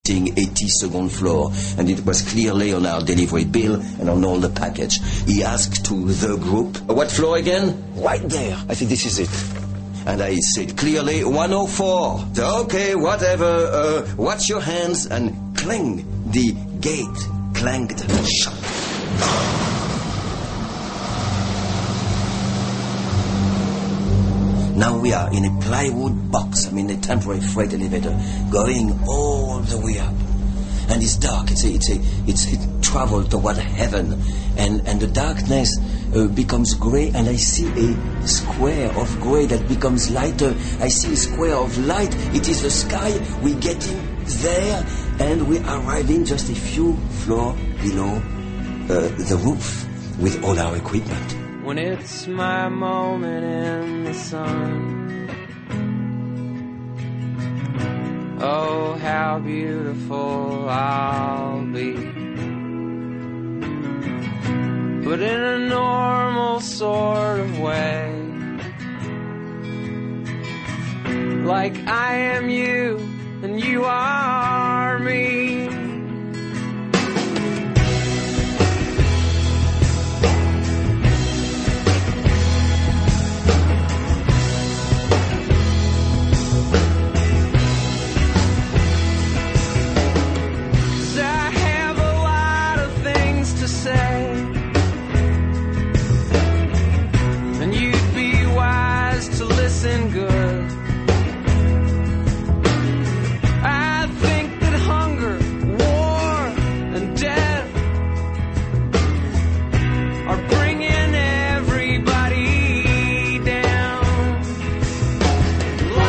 82nd floor, and it was clearly on our delivery bill and on all the package. He asked to the group, what floor again? Right there. I said, this is it. And I said clearly, 104. Okay, whatever, watch your hands, and clang, the gate clanged shut. Now we are in a plywood box, a temporary freight elevator, going all the way up. And it's dark, it's travel toward heaven. And the darkness becomes gray, and I see a square of gray that becomes lighter. I see a square of light. It is the sky. We're getting there, and we are arriving just a few floors below the roof with all our equipment. When it's my moment in the sun, oh, how beautiful I'll be. But in a normal sort of way, like I am you and you are me. Listen good. I think that hunger, war, and death are bringing everybody down. La, la,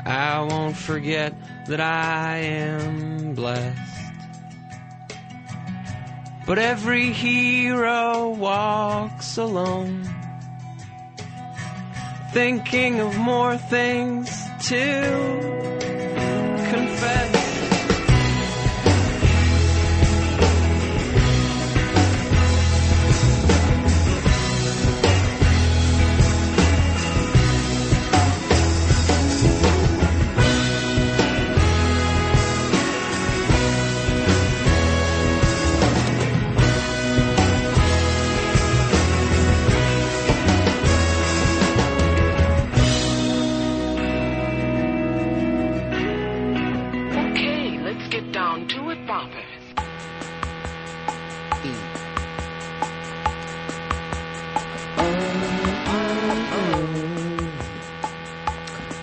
I won't forget that I am blessed. But every hero walks alone, thinking of more things to confess.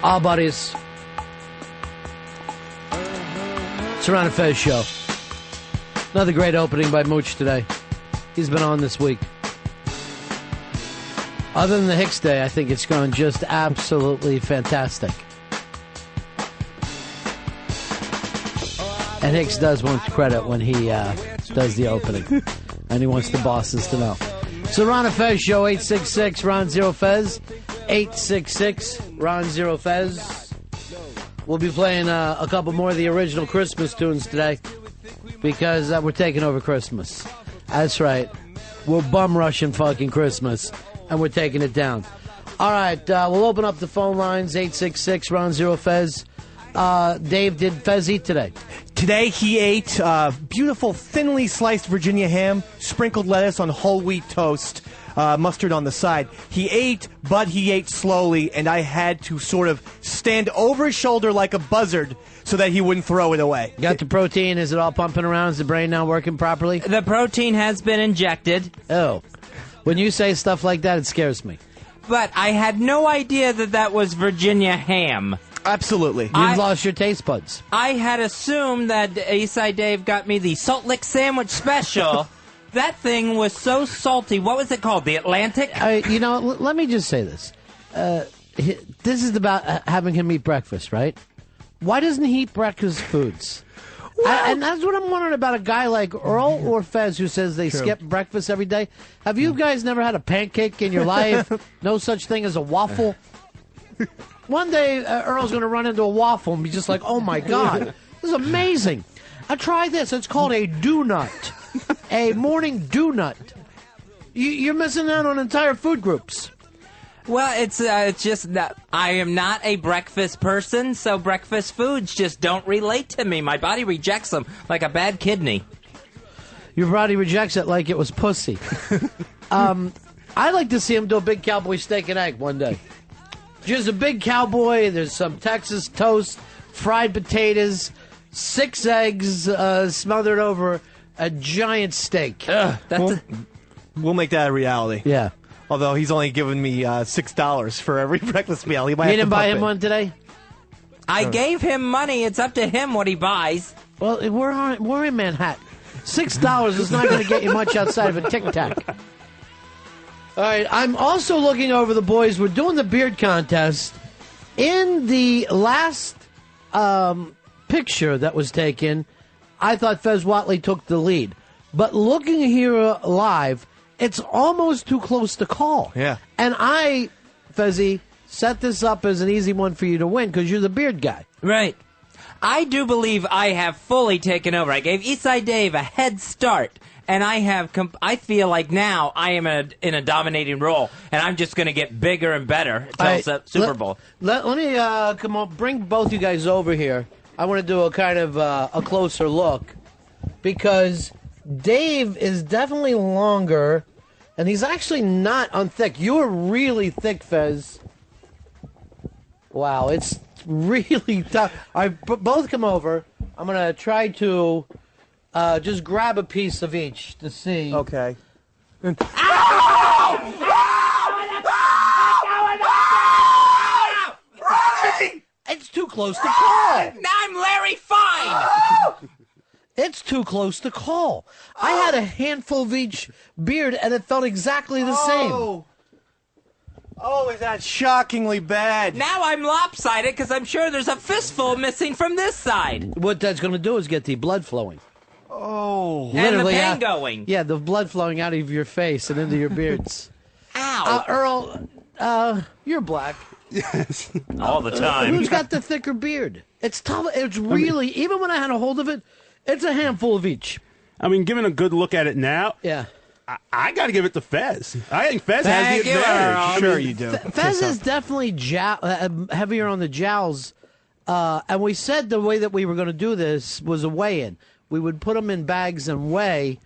All buddies. It's Ron and Fez show. Another great opening by Mooch today. He's been on this week. Other than the Hicks Day, I think it's gone just absolutely fantastic. And Hicks does want credit when he does the opening. And he wants the bosses to know. So Ron and Fez show, 866 Ron Zero Fez. 866 Ron Zero Fez. We'll be playing a couple more of the original Christmas tunes today because we're taking over Christmas. That's right. We're bum rushing fucking Christmas, and we're taking it down. All right, we'll open up the phone lines, 866 Ron Zero Fez. Dave, did Fez eat today? Today he ate beautiful thinly sliced Virginia ham, sprinkled lettuce on whole wheat toast, mustard on the side. He ate, but he ate slowly, and I had to sort of stand over his shoulder like a buzzard so that he wouldn't throw it away. Got the protein? Is it all pumping around? Is the brain now working properly? The protein has been injected. Oh. When you say stuff like that, it scares me. But I had no idea that was Virginia ham. Absolutely. You've lost your taste buds. I had assumed that Eastside Dave got me the Salt Lick Sandwich Special. That thing was so salty. What was it called? The Atlantic? Let me just say this. This is about having him eat breakfast, right? Why doesn't he eat breakfast foods? And that's what I'm wondering about a guy like Earl or Fez who says they skip breakfast every day. Have you guys never had a pancake in your life? No such thing as a waffle? One day, Earl's going to run into a waffle and be just like, oh, my God, this is amazing. I tried this. It's called a do-nut, a morning do-nut. You're missing out on entire food groups. Well, it's just that I am not a breakfast person, so breakfast foods just don't relate to me. My body rejects them like a bad kidney. Your body rejects it like it was pussy. I'd like to see him do a big cowboy steak and egg one day. Just a big cowboy, there's some Texas toast, fried potatoes, 6 eggs smothered over a giant steak. We'll make that a reality. Yeah. Although he's only given me $6 for every breakfast meal. You didn't buy him one today? I gave him money. It's up to him what he buys. Well, we're in Manhattan. $6 is not going to get you much outside of a Tic Tac. All right, I'm also looking over the boys. We're doing the beard contest. In the last picture that was taken, I thought Fez Whatley took the lead. But looking here live, it's almost too close to call. Yeah. And I, Fezzy, set this up as an easy one for you to win because you're the beard guy. Right. I do believe I have fully taken over. I gave Eastside Dave a head start. And I feel like now I am in a dominating role, and I'm just going to get bigger and better until Super Bowl. Let me come on, bring both you guys over here. I want to do a kind of a closer look because Dave is definitely longer, and he's actually not thick. You're really thick, Fez. Wow, it's really tough. All right, both come over. I'm going to try to... just grab a piece of each to see. Okay. It's too close to call. Now I'm Larry Fine. It's too close to call. I had a handful of each beard, and it felt exactly the same. Oh, is that shockingly bad? Now I'm lopsided because I'm sure there's a fistful missing from this side. What that's going to do is get the blood flowing. Oh. And the pain going. Yeah, the blood flowing out of your face and into your beards. Ow. Earl, you're black. Yes. All the time. Who's got the thicker beard? It's tough. It's really, even when I had a hold of it, it's a handful of each. I mean, given a good look at it now, yeah, I got to give it to Fez. I think Fez Thank has the you, advantage. Earl. Sure you do. Fez is definitely heavier on the jowls. And we said the way that we were going to do this was a weigh-in. We would put them in bags and weigh.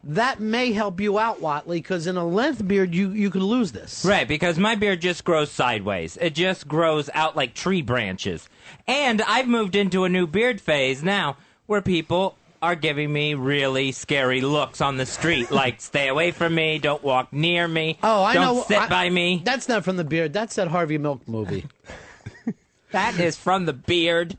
That may help you out, Whatley, because in a length beard, you could lose this. Right, because my beard just grows sideways. It just grows out like tree branches. And I've moved into a new beard phase now where people are giving me really scary looks on the street, like stay away from me, don't walk near me, don't sit by me. That's not from the beard. That's that Harvey Milk movie. That is from the beard.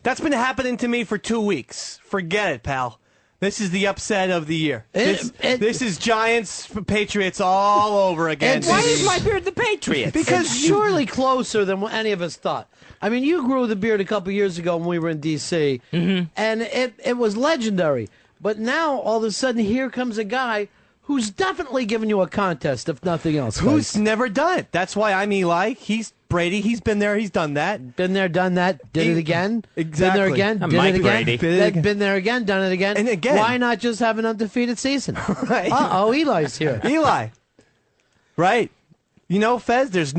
That's been happening to me for 2 weeks. Forget it, pal. This is the upset of the year. This is Giants, Patriots all over again. Why is my beard the Patriots? Because it's surely closer than what any of us thought. I mean, you grew the beard a couple years ago when we were in D.C., and it was legendary. But now, all of a sudden, here comes a guy who's definitely giving you a contest, if nothing else. Who's never done it. That's why I'm Eli. He's Brady. He's been there. He's done that. Been there, done that, did it again. Exactly. Been there again, did Mike it again. Brady. Been there again, done it again. And again. Why not just have an undefeated season? Right. Uh-oh, Eli's here. Eli. Right. You know, Fez, there's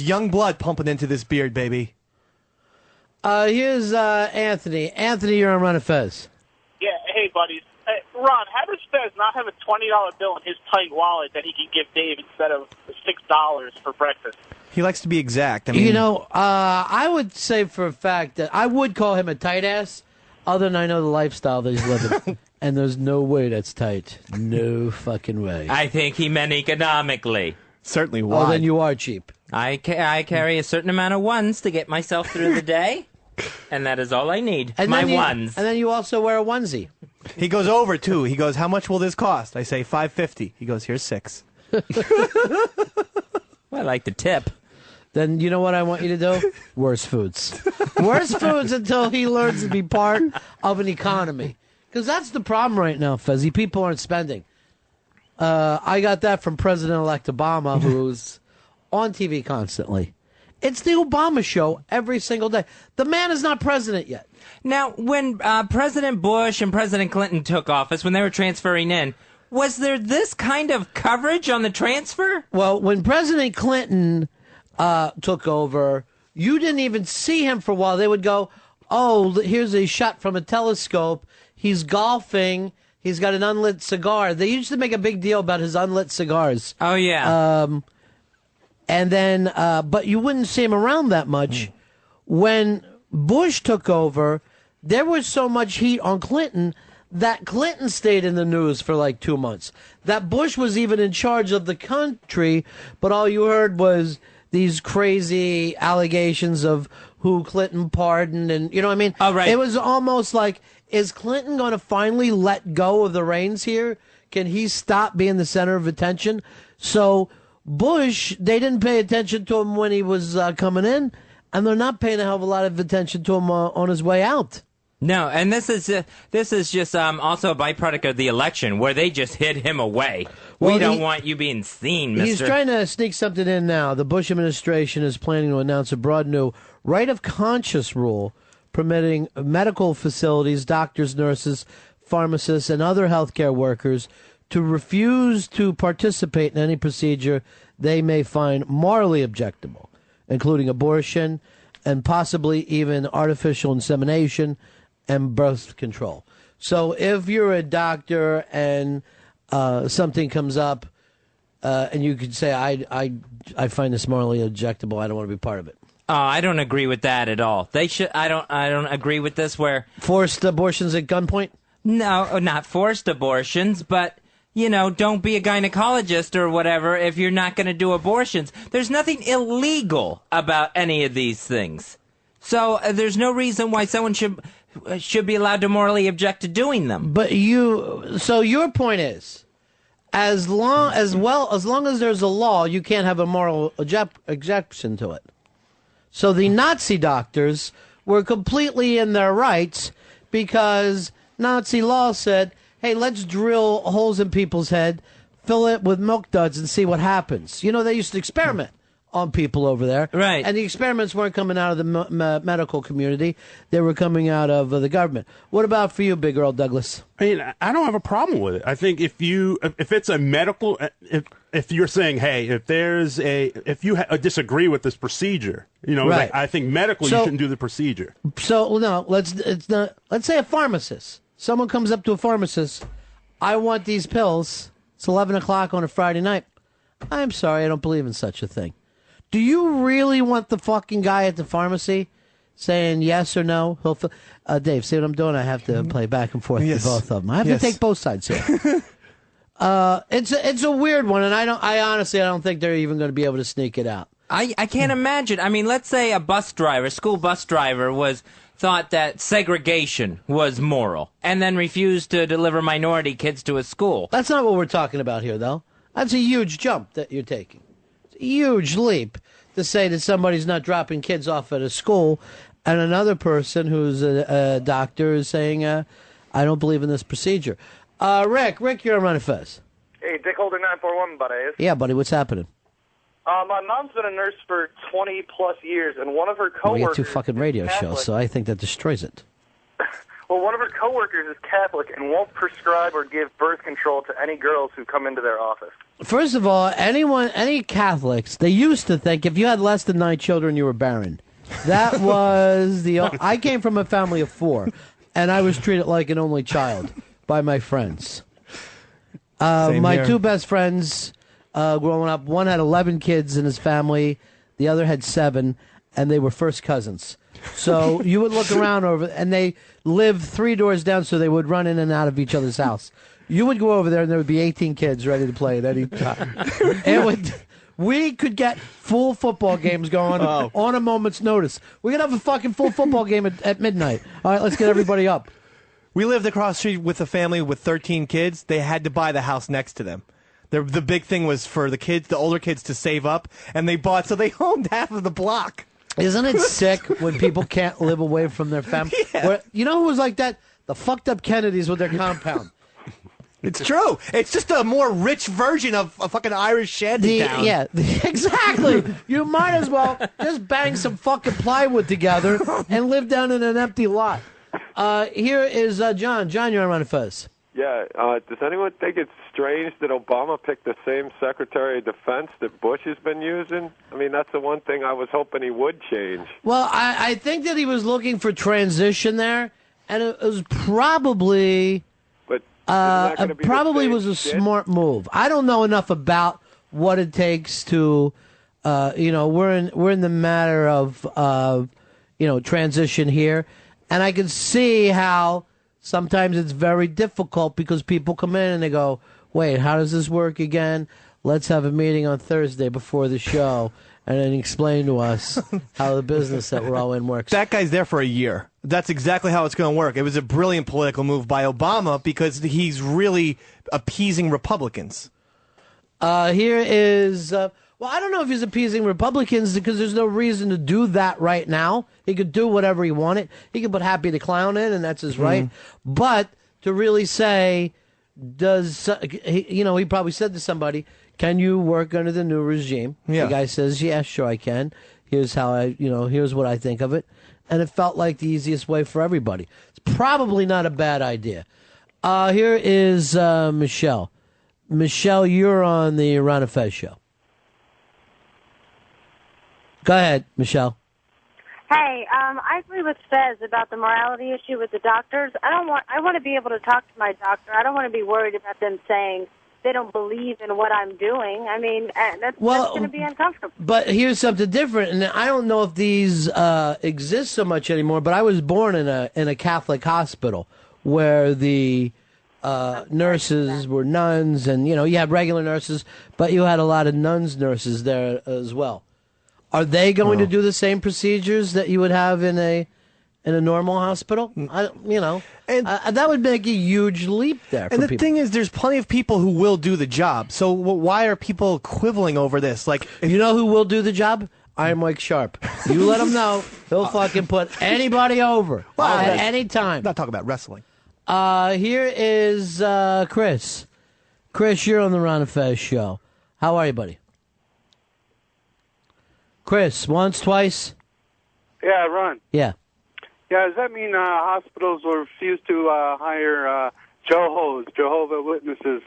young blood pumping into this beard, baby. Here's Anthony. Anthony, you're on Ron and Fez. Yeah, hey, buddies. Hey, Ron, how does Fez not have a $20 bill in his tight wallet that he can give Dave instead of $6 for breakfast? He likes to be exact. I mean, I would say for a fact that I would call him a tight ass, other than I know the lifestyle that he's living. And there's no way that's tight. No fucking way. I think he meant economically. certainly why. Oh, then you are cheap. I carry a certain amount of ones to get myself through the day, and that is all I need. And my then ones. And then you also wear a onesie. He goes over, too. He goes, how much will this cost? I say, $5.50. He goes, here's $6. I like the tip. Then you know what I want you to do? Worse foods. Worse foods until he learns to be part of an economy. Because that's the problem right now, Fezzy. People aren't spending. I got that from President-elect Obama, who's on TV constantly. It's the Obama show every single day. The man is not president yet. Now, when President Bush and President Clinton took office, when they were transferring in, was there this kind of coverage on the transfer? Well, when President Clinton took over, you didn't even see him for a while. They would go, oh, here's a shot from a telescope. He's golfing. He's got an unlit cigar. They used to make a big deal about his unlit cigars. Oh, yeah. And then, but you wouldn't see him around that much. When Bush took over, there was so much heat on Clinton that Clinton stayed in the news for like 2 months. That Bush was even in charge of the country, but all you heard was these crazy allegations of who Clinton pardoned, and you know what I mean? Oh, right. It was almost like, is Clinton going to finally let go of the reins here? Can he stop being the center of attention? So Bush, they didn't pay attention to him when he was coming in, and they're not paying a hell of a lot of attention to him on his way out. No, and this is just also a byproduct of the election where they just hid him away. Well, we don't want you being seen, mister. He's trying to sneak something in now. The Bush administration is planning to announce a broad new right of conscience rule permitting medical facilities, doctors, nurses, pharmacists, and other healthcare workers to refuse to participate in any procedure they may find morally objectionable, including abortion and possibly even artificial insemination and birth control. So if you're a doctor and something comes up and you could say, I find this morally objectionable, I don't want to be part of it. Oh, I don't agree with that at all. They should. I don't agree with this. Where forced abortions at gunpoint? No, not forced abortions, but don't be a gynecologist or whatever if you're not going to do abortions. There's nothing illegal about any of these things, so there's no reason why someone should be allowed to morally object to doing them. But so your point is, as long as there's a law, you can't have a moral objection to it. So the Nazi doctors were completely in their rights because Nazi law said, hey, let's drill holes in people's head, fill it with milk duds, and see what happens. They used to experiment on people over there. Right. And the experiments weren't coming out of the medical community. They were coming out of the government. What about for you, Big Earl Douglas? I mean, I don't have a problem with it. I think if it's a medical, if you're saying, hey, if you disagree with this procedure, right. I think medically you shouldn't do the procedure. So no, let's say a pharmacist. Someone comes up to a pharmacist. I want these pills. It's 11 o'clock on a Friday night. I'm sorry, I don't believe in such a thing. Do you really want the fucking guy at the pharmacy saying yes or no? Dave, see what I'm doing? I have to play back and forth with both of them. I have to take both sides here. It's a weird one, and I honestly don't think they're even going to be able to sneak it out. I can't imagine. I mean, let's say a school bus driver thought that segregation was moral and then refused to deliver minority kids to a school. That's not what we're talking about here, though. That's a huge jump that you're taking. It's a huge leap to say that somebody's not dropping kids off at a school and another person who's a doctor is saying, I don't believe in this procedure. Rick, you're on Ron and Fez. Hey, Dick Holder 941, buddy. Yeah, buddy, what's happening? My mom's been a nurse for 20-plus years, and one of her Well, we coworkers got two fucking radio is Catholic. shows, so I think that destroys it. Well, one of her coworkers is Catholic and won't prescribe or give birth control to any girls who come into their office. First of all, any Catholics, they used to think if you had less than 9 children, you were barren. That was I came from a family of 4, and I was treated like an only child by my friends. My here. 2 best friends growing up, one had 11 kids in his family, the other had 7, and they were first cousins. So you would look around and they lived 3 doors down, so they would run in and out of each other's house. You would go over there, and there would be 18 kids ready to play at any time. We could get full football games going on a moment's notice. We could have a fucking full football game at midnight. All right, let's get everybody up. We lived across the street with a family with 13 kids. They had to buy the house next to them. The big thing was for the older kids to save up, and they owned half of the block. Isn't it sick when people can't live away from their family? Yeah. You know who was like that? The fucked up Kennedys with their compound. It's true. It's just a more rich version of a fucking Irish shantytown. Exactly. You might as well just bang some fucking plywood together and live down in an empty lot. Here is John. John, you're on Ron and Fez. Yeah. Does anyone think it's strange that Obama picked the same Secretary of Defense that Bush has been using? I mean, that's the one thing I was hoping he would change. Well, I think that he was looking for transition there, and it was probably... But isn't that probably the was same a shit? smart move. I don't know enough about what it takes to, we're in the matter of, transition here, and I can see how sometimes it's very difficult because people come in and they go, "Wait, how does this work again? Let's have a meeting on Thursday before the show." And then explain to us how the business that we're all in works. That guy's there for a year. That's exactly how it's going to work. It was a brilliant political move by Obama because he's really appeasing Republicans. Here is, I don't know if he's appeasing Republicans because there's no reason to do that right now. He could do whatever he wanted. He could put Happy the Clown in, and that's his right. But to really say, he probably said to somebody, "Can you work under the new regime?" Yeah. The guy says, "Yeah, sure I can. Here's how here's what I think of it." And it felt like the easiest way for everybody. It's probably not a bad idea. Here is Michelle. Michelle, you're on the Ron and Fez show. Go ahead, Michelle. Hey, I agree with Fez about the morality issue with the doctors. I want to be able to talk to my doctor. I don't want to be worried about them saying they don't believe in what I'm doing. I mean, that's going to be uncomfortable. But here's something different, and I don't know if these exist so much anymore, but I was born in a Catholic hospital where the nurses were nuns, and, you had regular nurses, but you had a lot of nuns nurses there as well. Are they going to do the same procedures that you would have in a normal hospital? That would make a huge leap there. And the people. thing is, there's plenty of people who will do the job. So why are people quibbling over this? Like, you know who will do the job? Iron Mike Sharp. You let him know. He'll fucking put anybody over at any time. Not talking about wrestling. Here is Chris. Chris, you're on the Ron and Fez show. How are you, buddy? Chris, once, twice? Yeah, Ron. Yeah. Yeah, does that mean hospitals will refuse to hire Jehovah's Witnesses,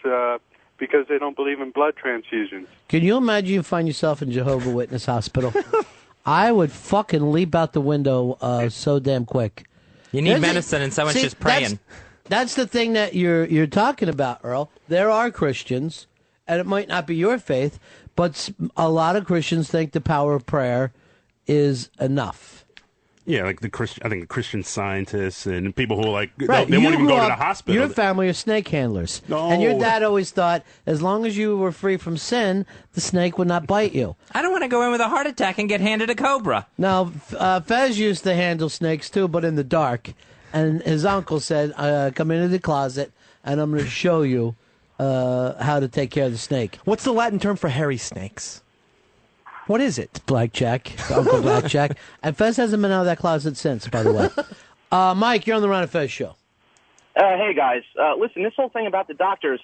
because they don't believe in blood transfusions? Can you imagine you find yourself in Jehovah's Witness hospital? I would fucking leap out the window so damn quick. You need medicine and someone's just praying. That's the thing that you're talking about, Earl. There are Christians, and it might not be your faith, but a lot of Christians think the power of prayer is enough. Yeah, like I think the Christian scientists and people who they won't even go to the hospital. Your family are snake handlers. No. And your dad always thought as long as you were free from sin, the snake would not bite you. I don't want to go in with a heart attack and get handed a cobra. Now, Fez used to handle snakes too, but in the dark. And his uncle said, come into the closet and I'm going to show you how to take care of the snake. What's the Latin term for hairy snakes? What is it? Blackjack. Uncle Blackjack. And Fez hasn't been out of that closet since, by the way. Mike, you're on the Ron and Fez show. Hey, guys. Listen, this whole thing about the doctors,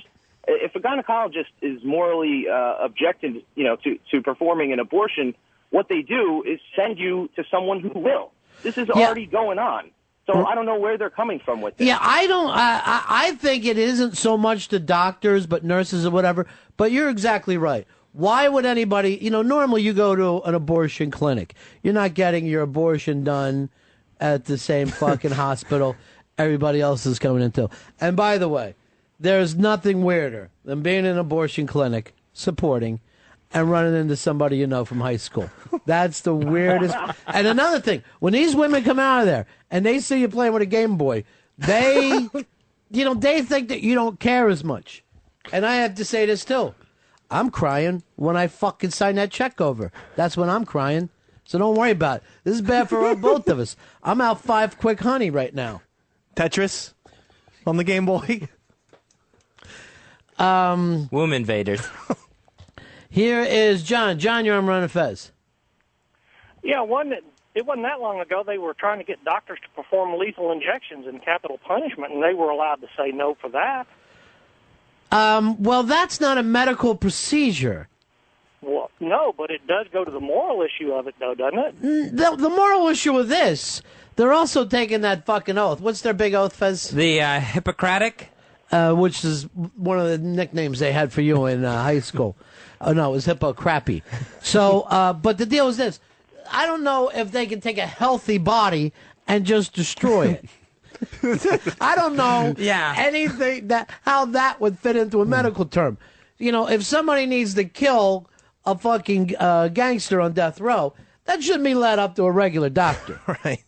If a gynecologist is morally objected, to performing an abortion, what they do is send you to someone who will. This is already going on. So I don't know where they're coming from with this. Yeah, I don't. I think it isn't so much the doctors, but nurses or whatever. But you're exactly right. Why would anybody? Normally you go to an abortion clinic. You're not getting your abortion done at the same fucking hospital everybody else is coming into. And by the way, there's nothing weirder than being in an abortion clinic, supporting, and running into somebody you know from high school. That's the weirdest. And another thing, when these women come out of there and they see you playing with a Game Boy, they think that you don't care as much. And I have to say this too. I'm crying when I fucking sign that check over. That's when I'm crying. So don't worry about it. This is bad for both of us. I'm out 5 quick honey right now. Tetris on the Game Boy. Womb invaders. Here is John. John, you're on Ron and Fez. Yeah, it wasn't that long ago they were trying to get doctors to perform lethal injections in capital punishment, and they were allowed to say no for that. Well, that's not a medical procedure. Well, no, but it does go to the moral issue of it, though, doesn't it? The moral issue of this, they're also taking that fucking oath. What's their big oath, Fez? The Hippocratic? Which is one of the nicknames they had for you in high school. Oh, no, it was Hippocrappy. So, but the deal is this. I don't know if they can take a healthy body and just destroy it. I don't know anything how that would fit into a medical term. If somebody needs to kill a fucking gangster on death row, that shouldn't be led up to a regular doctor. Right.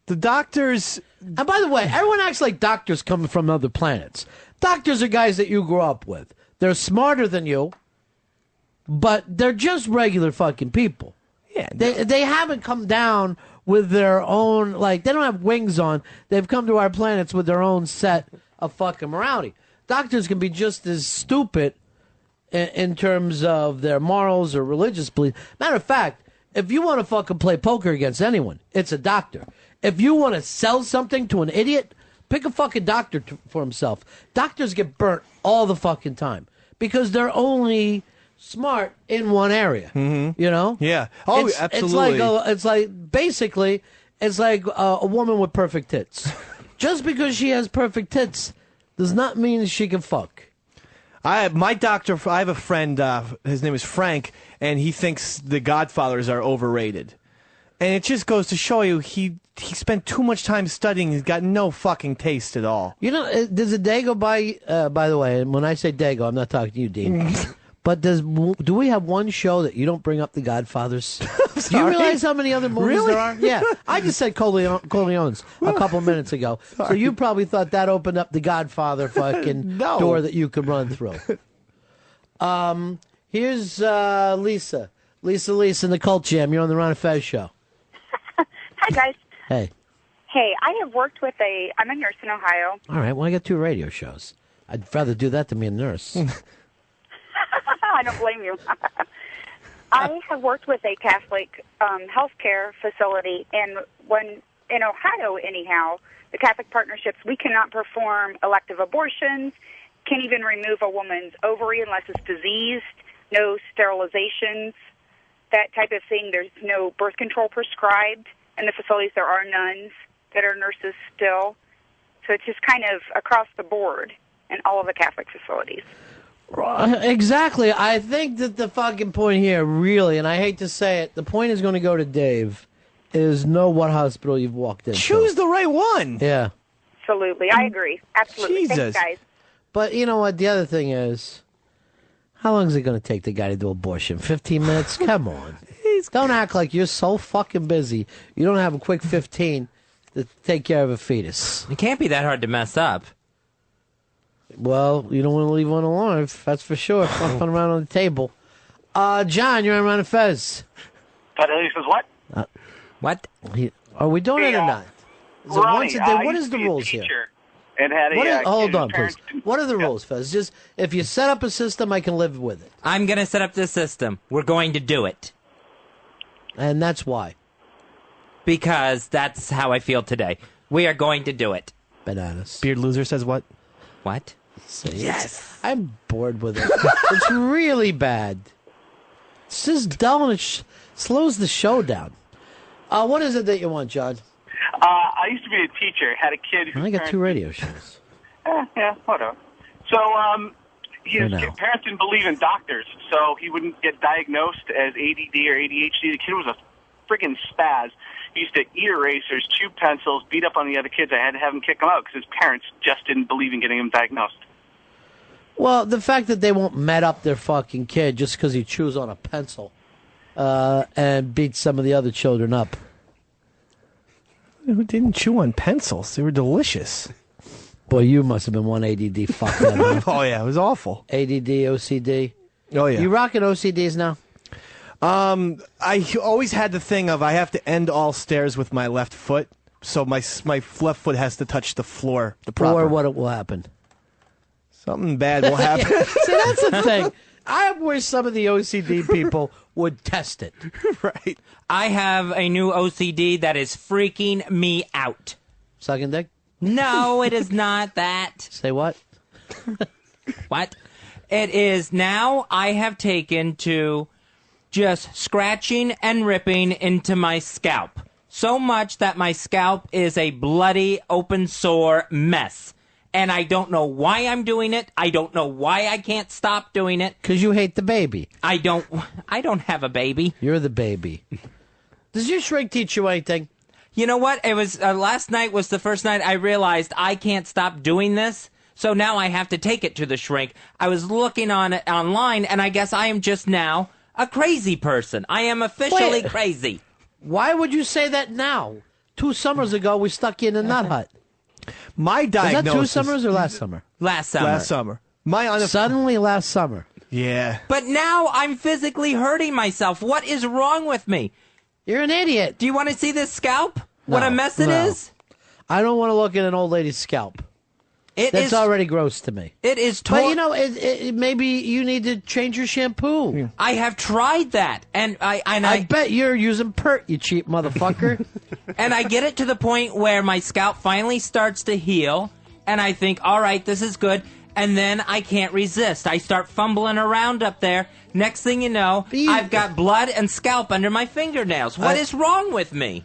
The doctors... And by the way, everyone acts like doctors come from other planets. Doctors are guys that you grew up with. They're smarter than you, but they're just regular fucking people. Yeah, they haven't come down with their own, they don't have wings on. They've come to our planets with their own set of fucking morality. Doctors can be just as stupid in terms of their morals or religious beliefs. Matter of fact, if you want to fucking play poker against anyone, it's a doctor. If you want to sell something to an idiot, pick a fucking doctor for himself. Doctors get burnt all the fucking time because they're only smart in one area. Mm-hmm. Yeah. Oh, absolutely. It's like a woman with perfect tits. Just because she has perfect tits does not mean she can fuck. I have a friend, his name is Frank, and he thinks the Godfathers are overrated. And it just goes to show you he spent too much time studying. He's got no fucking taste at all. Does a day go by the way, and when I say day go, I'm not talking to you, Dean. But do we have one show that you don't bring up the Godfathers? Do you realize how many other movies there are? Yeah. I just said Corleone's a couple minutes ago. Sorry. So you probably thought that opened up the Godfather fucking door that you could run through. Here's Lisa. Lisa in the Cult Jam. You're on the Ron and Fez show. Hi, guys. Hey. Hey, I have worked with I'm a nurse in Ohio. All right, well, I got 2 radio shows. I'd rather do that than be a nurse. I don't blame you. I have worked with a Catholic healthcare facility, and when in Ohio, anyhow, the Catholic partnerships, we cannot perform elective abortions, can't even remove a woman's ovary unless it's diseased, no sterilizations, that type of thing. There's no birth control prescribed. In the facilities, there are nuns that are nurses still. So it's just kind of across the board in all of the Catholic facilities. Exactly. I think that the fucking point here, really, and I hate to say it, the point is going to go to Dave, is know what hospital you've walked into. Choose the right one. Yeah. Absolutely. I agree. Absolutely. Jesus. Thanks, guys. But you know what? The other thing is, how long is it going to take the guy to do abortion? 15 minutes? Come on. Don't act like you're so fucking busy. You don't have a quick 15 to take care of a fetus. It can't be that hard to mess up. Well, you don't want to leave one alive, that's for sure. Fucking around on the table. John, you're on Ron and Fez. He says what? What? Are we doing it or not? Is it Ronnie, once a day? What I is used the to be a rules here? teacher And had a, hold on, please. What are the rules, Fez? Just if you set up a system, I can live with it. I'm going to set up this system. We're going to do it. And that's why. Because that's how I feel today. We are going to do it. Bananas. Beard Loser says what? What? Yes. I'm bored with it. It's really bad. It's just dull and it slows the show down. What is it that you want, John? I used to be a teacher. Had a kid who I got 2 radio shows. Yeah, whatever. So his parents didn't believe in doctors, so he wouldn't get diagnosed as ADD or ADHD. The kid was a friggin' spaz. He used to eat erasers, chew pencils, beat up on the other kids. I had to have him kick him out because his parents just didn't believe in getting him diagnosed. Well, the fact that they won't met up their fucking kid just because he chews on a pencil and beats some of the other children up. Who didn't chew on pencils? They were delicious. Boy, you must have been one ADD fuckhead. Huh? Oh, yeah, it was awful. ADD, OCD. Oh, yeah. You rocking OCDs now? I always had the thing of I have to end all stairs with my left foot, so my left foot has to touch the floor. Or what will happen? Something bad will happen. See, that's the thing. I wish some of the OCD people would test it. Right. I have a new OCD that is freaking me out. Sucking dick? No, it is not that. Say what? What? It is now I have taken to just scratching and ripping into my scalp. So much that my scalp is a bloody, open sore mess. And I don't know why I'm doing it. I don't know why I can't stop doing it. Because you hate the baby. I don't have a baby. You're the baby. Does your shrink teach you anything? You know what? It was last night was the first night I realized I can't stop doing this. So now I have to take it to the shrink. I was looking on it online, and I guess I am just now a crazy person. I am officially crazy. Why would you say that now? 2 summers ago, we stuck you in a nut hut. My diagnosis... Was that 2 summers or last summer? Last summer. Last summer. Suddenly last summer. Yeah. But now I'm physically hurting myself. What is wrong with me? You're an idiot. Do you want to see this scalp? What a mess it is? I don't want to look at an old lady's scalp. That's already gross to me. It is But, you know, maybe you need to change your shampoo. I have tried that, and I bet you're using Pert, you cheap motherfucker. And I get it to the point where my scalp finally starts to heal, and I think, all right, this is good, and then I can't resist. I start fumbling around up there. Next thing you know, I've got blood and scalp under my fingernails. What is wrong with me?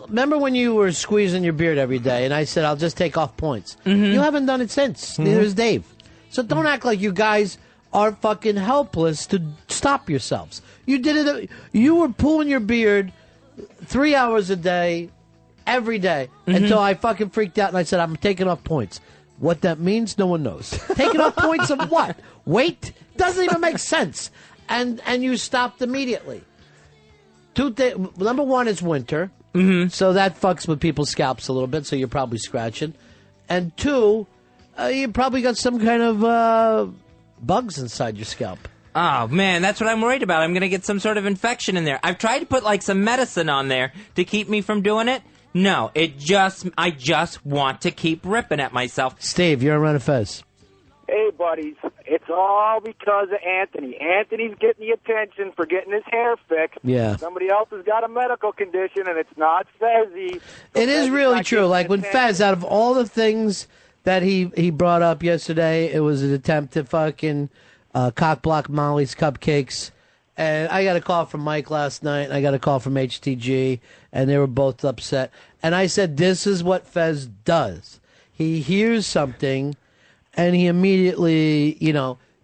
Remember when you were squeezing your beard every day, and I said, I'll just take off points? Mm-hmm. You haven't done it since. Mm-hmm. Neither has Dave. So don't act like you guys are fucking helpless to stop yourselves. You did it. You were pulling your beard 3 hours a day, every day, until I fucking freaked out, and I said, I'm taking off points. What that means, no one knows. Taking off points of what? Weight? Doesn't even make sense. And you stopped immediately. Number one is winter. Mm-hmm. So that fucks with people's scalps a little bit, so you're probably scratching. And 2, you probably got some kind of bugs inside your scalp. Oh, man, that's what I'm worried about. I'm going to get some sort of infection in there. I've tried to put, like, some medicine on there to keep me from doing it. No, I just want to keep ripping at myself. Steve, you're on Ron and Fez. Hey, buddies. It's all because of Anthony. Anthony's getting the attention for getting his hair fixed. Yeah. Somebody else has got a medical condition, and it's not Fezzy. It is really true. Like when Fez, out of all the things that he brought up yesterday, it was an attempt to fucking cock block Molly's cupcakes. And I got a call from Mike last night, and I got a call from HTG, and they were both upset. And I said, this is what Fez does. He hears something, and he immediately,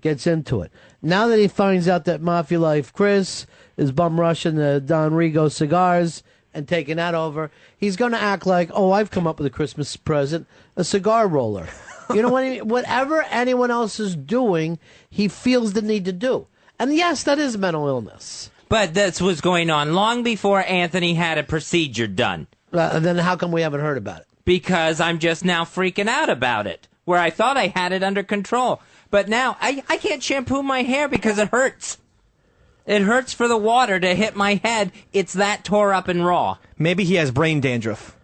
gets into it. Now that he finds out that Mafia Life Chris is bum rushing the Don Rigo cigars and taking that over, he's going to act like, oh, I've come up with a Christmas present, a cigar roller. You know what? Whatever anyone else is doing, he feels the need to do. And yes, that is mental illness. But this was going on long before Anthony had a procedure done. Then how come we haven't heard about it? Because I'm just now freaking out about it, where I thought I had it under control. But now I can't shampoo my hair because it hurts. It hurts for the water to hit my head. It's that tore up and raw. Maybe he has brain dandruff.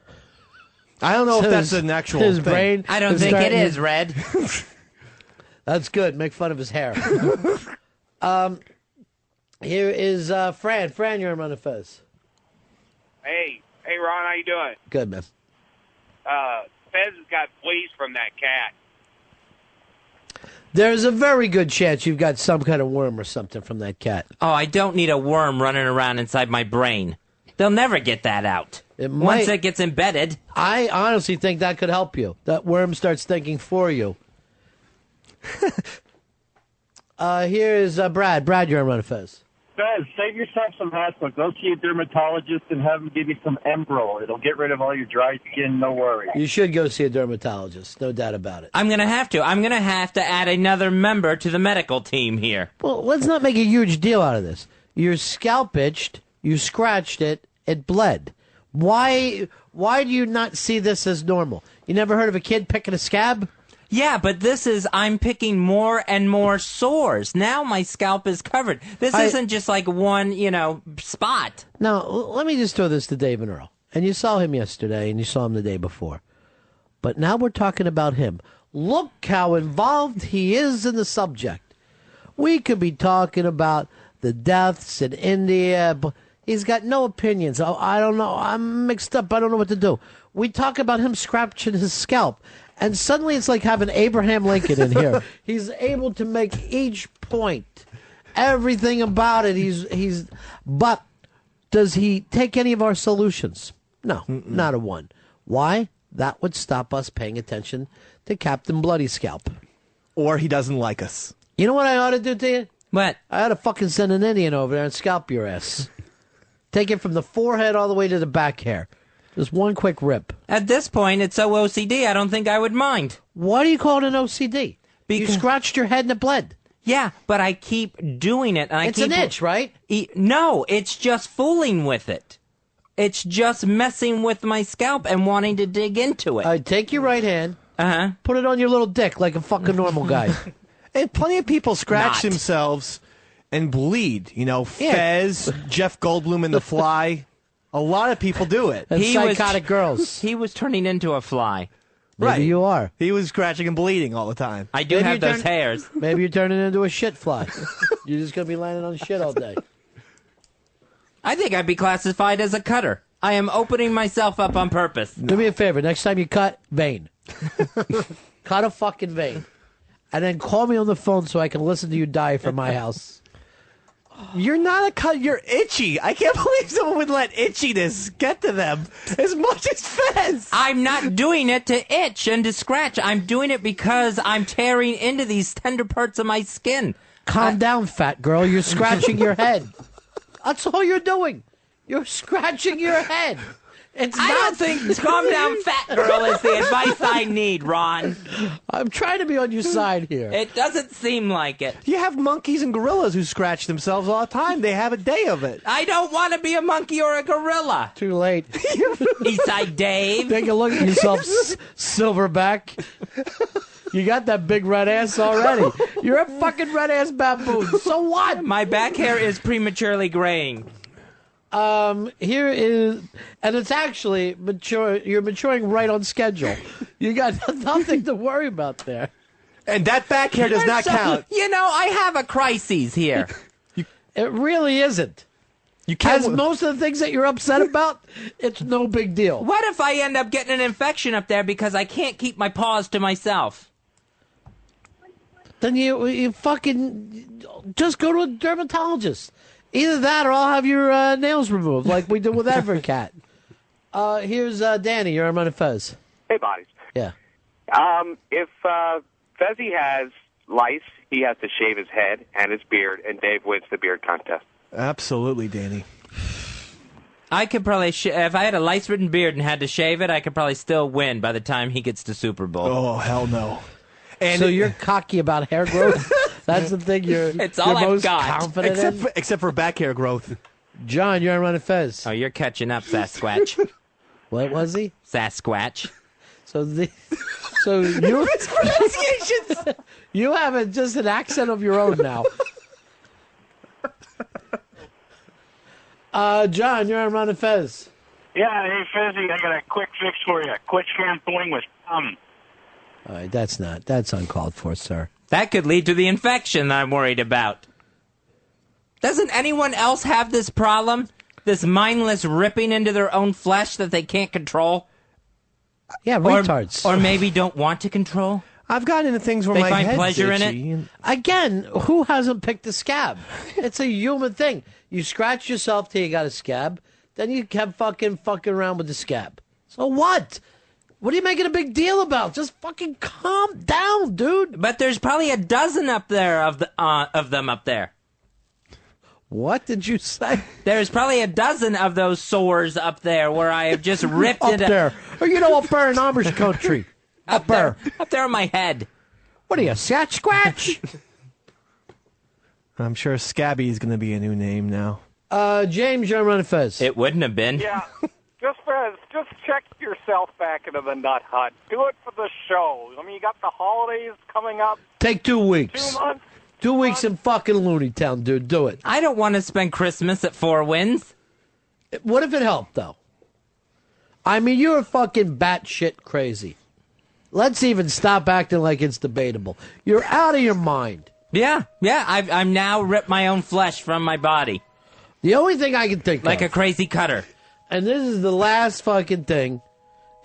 I don't know if that's an actual his thing. Brain I don't think it is, Red. That's good. Make fun of his hair. Here is Fran. Fran, you're on Ron and Fez. Hey, Ron, how you doing? Good, man. Fez has got fleas from that cat. There's a very good chance you've got some kind of worm or something from that cat. Oh, I don't need a worm running around inside my brain. They'll never get that out. Once it gets embedded. I honestly think that could help you. That worm starts thinking for you. Here is Brad. Brad, you're on Ron and Fez. Fez, save yourself some hassle. Go see a dermatologist and have him give you some Enbrel. It'll get rid of all your dry skin, no worry. You should go see a dermatologist, no doubt about it. I'm going to have to. I'm going to have to add another member to the medical team here. Well, let's not make a huge deal out of this. Your scalp itched, you scratched it, it bled. Why do you not see this as normal? You never heard of a kid picking a scab? Yeah, but I'm picking more and more sores. Now my scalp is covered. This isn't just like one, spot. Now, let me just throw this to Dave and Earl. And you saw him yesterday, and you saw him the day before. But now we're talking about him. Look how involved he is in the subject. We could be talking about the deaths in India, but he's got no opinions. Oh, I don't know. I'm mixed up. I don't know what to do. We talk about him scratching his scalp. And suddenly it's like having Abraham Lincoln in here. He's able to make each point, everything about it. But does he take any of our solutions? No, not a one. Why? That would stop us paying attention to Captain Bloody Scalp. Or he doesn't like us. You know what I ought to do to you? What? I ought to fucking send an Indian over there and scalp your ass. Take it from the forehead all the way to the back hair. Just one quick rip. At this point, it's so OCD, I don't think I would mind. Why do you call it an OCD? Because you scratched your head and it bled. Yeah, but I keep doing it. And it's an itch, right? No, it's just fooling with it. It's just messing with my scalp and wanting to dig into it. Take your right hand, put it on your little dick like a fucking normal guy. And plenty of people scratch themselves and bleed. Fez, Jeff Goldblum in The Fly. A lot of people do it. And psychotic girls. He was turning into a fly. Maybe you are. He was scratching and bleeding all the time. I do have those hairs. Maybe you're turning into a shit fly. You're just going to be landing on shit all day. I think I'd be classified as a cutter. I am opening myself up on purpose. Do me a favor. Next time you cut, vein. Cut a fucking vein. And then call me on the phone so I can listen to you die from my house. You're not a cut. You're itchy. I can't believe someone would let itchiness get to them as much as Fez. I'm not doing it to itch and to scratch. I'm doing it because I'm tearing into these tender parts of my skin. Calm down, fat girl. You're scratching your head. That's all you're doing. You're scratching your head. I don't think calm down, fat girl is the advice I need, Ron. I'm trying to be on your side here. It doesn't seem like it. You have monkeys and gorillas who scratch themselves all the time. They have a day of it. I don't want to be a monkey or a gorilla. Too late. Eastside Dave. Take a look at yourself, Silverback. You got that big red ass already. You're a fucking red ass baboon. So what? My back hair is prematurely graying. Here is, and it's actually mature. You're maturing right on schedule. You got nothing to worry about there. And that back hair does not count. I have a crisis here. It really isn't. You can't. As most of the things that you're upset about, it's no big deal. What if I end up getting an infection up there because I can't keep my paws to myself? Then you fucking just go to a dermatologist. Either that or I'll have your nails removed like we did with Everett Cat. Here's Danny. You're on Ron and Fez. Hey, bodies. Yeah. If Fezzy has lice, he has to shave his head and his beard, and Dave wins the beard contest. Absolutely, Danny. I could probably, if I had a lice-ridden beard and had to shave it, I could probably still win by the time he gets to Super Bowl. Oh, hell no. And so you're cocky about hair growth? That's the thing it's all I've most got. confident in? Except for back hair growth. John, you're on Ron and Fez. Oh, you're catching up, Sasquatch. What was he? Sasquatch. So you pronunciations. You have just an accent of your own now. John, you're on Ron and Fez. Yeah, hey Fezzy, I got a quick fix for you. Quit shampooing with cum. All right, that's uncalled for, sir. That could lead to the infection that I'm worried about. Doesn't anyone else have this problem? This mindless ripping into their own flesh that they can't control? Yeah, retards. Or maybe don't want to control? I've gotten into things where They my find head's pleasure in itchy it? and- Again, who hasn't picked a scab? It's a human thing. You scratch yourself till you got a scab, then you kept fucking around with the scab. So what? What are you making a big deal about? Just fucking calm down, dude. But there's probably a dozen up there of them up there. What did you say? There's probably a dozen of those sores up there where I have just ripped up it there. Or up there in Amish country. Up there on my head. What are you, Sasquatch? I'm sure Scabby is going to be a new name now. James, you're Ron and Fez. It wouldn't have been. Yeah. Just check yourself back into the nut hut. Do it for the show. I mean, you got the holidays coming up. Take 2 weeks. 2 months. 2 weeks in fucking Looney Town, dude. Do it. I don't want to spend Christmas at Four Winds. What if it helped, though? I mean, you're fucking batshit crazy. Let's even stop acting like it's debatable. You're out of your mind. Yeah. I'm now ripped my own flesh from my body. The only thing I can think like of, a crazy cutter. And this is the last fucking thing,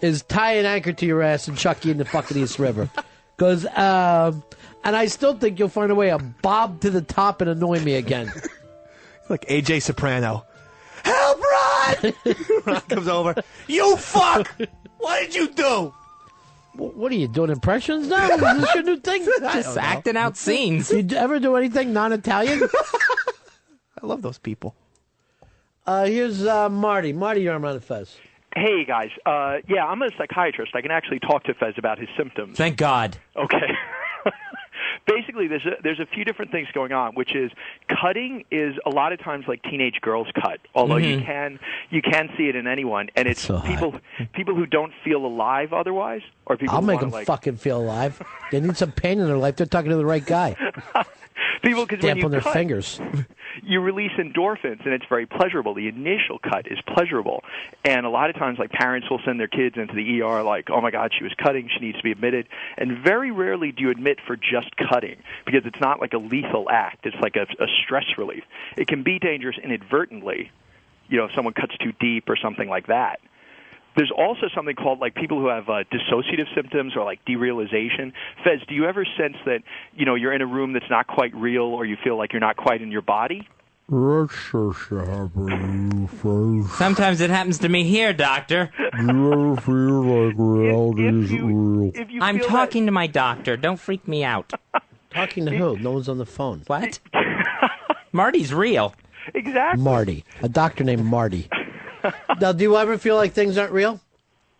is tie an anchor to your ass and chuck you in the fucking East River. Because, and I still think you'll find a way to bob to the top and annoy me again. Like AJ Soprano. Help, Ron! Ron comes over. You fuck! What did you do? What are you doing, impressions now? Is this your new thing? Just acting out scenes. You ever do anything non-Italian? I love those people. Here's Marty. Marty, you're on Ron and Fez. Hey, guys. Yeah, I'm a psychiatrist. I can actually talk to Fez about his symptoms. Thank God. Okay. Basically, there's a few different things going on, which is cutting is a lot of times like teenage girls cut, although you can see it in anyone, and it's so people who don't feel alive otherwise, or people I'll who make wanna, them like, fucking feel alive. They need some pain in their life. They're talking to the right guy. People, because when Damp you on their cut, fingers. you release endorphins, and it's very pleasurable. The initial cut is pleasurable, and a lot of times, like, parents will send their kids into the ER, like, oh my God, she was cutting, she needs to be admitted, and very rarely do you admit for just cutting, because it's not like a lethal act. It's like a stress relief. It can be dangerous inadvertently, if someone cuts too deep or something like that. There's also something called, like, people who have dissociative symptoms or, like, derealization. Fez, do you ever sense that, you're in a room that's not quite real, or you feel like you're not quite in your body? Sometimes it happens to me here, doctor. You ever feel like reality isn't real? I'm talking to my doctor. Don't freak me out. Talking to who? No one's on the phone. What? Marty's real. Exactly. Marty. A doctor named Marty. Now, do you ever feel like things aren't real?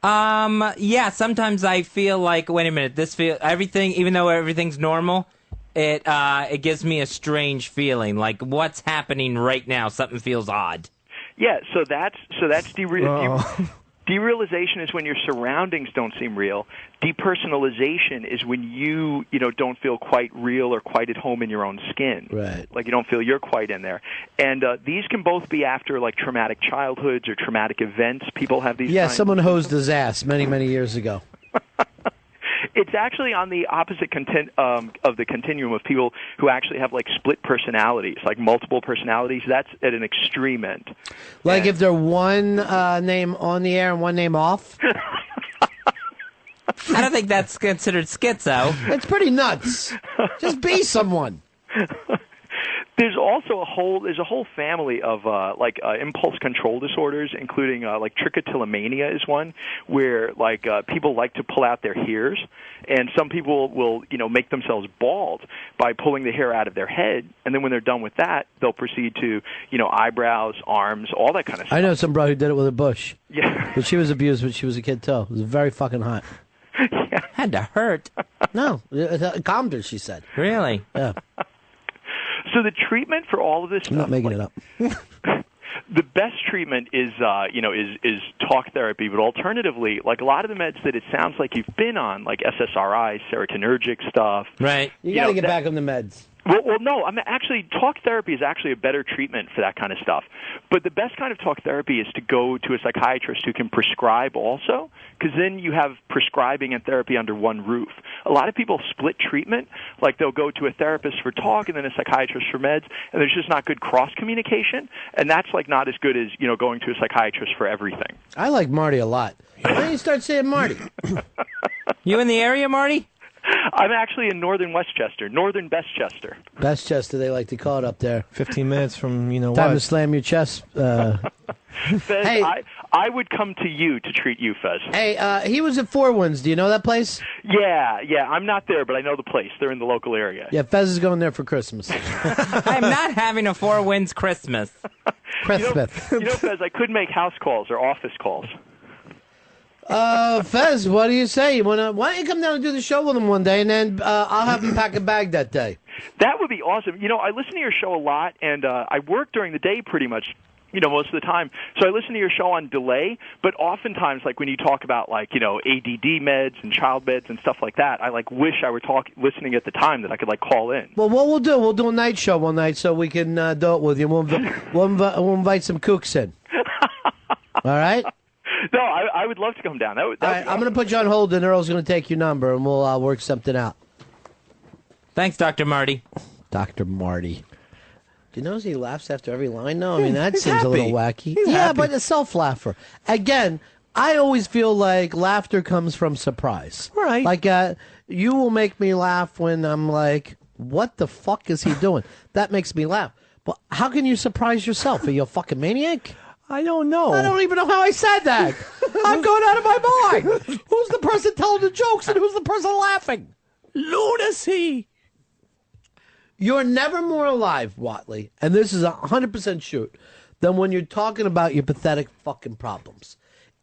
Yeah, sometimes I feel like, wait a minute, everything, even though everything's normal, it gives me a strange feeling, like what's happening right now, something feels odd. Yeah, so that's derealization is when your surroundings don't seem real. Depersonalization is when you don't feel quite real or quite at home in your own skin. Right. Like you don't feel you're quite in there. And these can both be after like traumatic childhoods or traumatic events. People have these. Yeah, kinds someone hosed his ass many, many years ago. It's actually on the opposite of the continuum of people who actually have like split personalities, like multiple personalities. That's at an extreme end. Like if they're one name on the air and one name off? I don't think that's considered schizo. It's pretty nuts. Just be someone. There's also a whole family of impulse control disorders, including like trichotillomania is one, where like people like to pull out their hairs, and some people will make themselves bald by pulling the hair out of their head, and then when they're done with that, they'll proceed to eyebrows, arms, all that kind of stuff. I know some bro who did it with a bush. Yeah, but she was abused when she was a kid too. It was very fucking hot. Yeah. Had to hurt. No, it calmed her. She said. Really? Yeah. So the treatment for all of this I'm not making it up. The best treatment is talk therapy, but alternatively, like a lot of the meds that it sounds like you've been on, like SSRIs, serotonergic stuff. Right. You got to get back on the meds. Well, no. Talk therapy is actually a better treatment for that kind of stuff. But the best kind of talk therapy is to go to a psychiatrist who can prescribe also, because then you have prescribing and therapy under one roof. A lot of people split treatment, like they'll go to a therapist for talk and then a psychiatrist for meds, and there's just not good cross communication, and that's like not as good as going to a psychiatrist for everything. I like Marty a lot. Why don't you start saying Marty? You in the area, Marty? I'm actually in northern Westchester, northern Bestchester. Bestchester, they like to call it up there. 15 minutes from, Time what? to slam your chest. Fez, Hey. I would come to you to treat you, Fez. Hey, he was at Four Winds. Do you know that place? Yeah. I'm not there, but I know the place. They're in the local area. Yeah, Fez is going there for Christmas. I'm not having a Four Winds Christmas. Christmas. Fez, I could make house calls or office calls. Fez, what do you say? Why don't you come down and do the show with him one day, and then I'll have him pack a bag that day. That would be awesome. I listen to your show a lot, and I work during the day pretty much, most of the time. So I listen to your show on delay, but oftentimes, like when you talk about ADD meds and child meds and stuff like that, I wish I were listening at the time that I could call in. Well, what we'll do a night show one night so we can do it with you. We'll invite some kooks in. All right? No, I would love to come down. That would All right, I'm going to put you on hold, and Earl's going to take your number, and we'll work something out. Thanks, Dr. Marty. Dr. Marty. Do you notice he laughs after every line? No, I mean, that He's seems happy. a little wacky. He's yeah, happy. but a self-laugher. Again, I always feel like laughter comes from surprise. Right. Like, you will make me laugh when I'm like, what the fuck is he doing? That makes me laugh. But how can you surprise yourself? Are you a fucking maniac? I don't know. I don't even know how I said that. I'm going out of my mind. Who's the person telling the jokes and who's the person laughing? Lunacy. You're never more alive, Watley, and this is 100% shoot, than when you're talking about your pathetic fucking problems.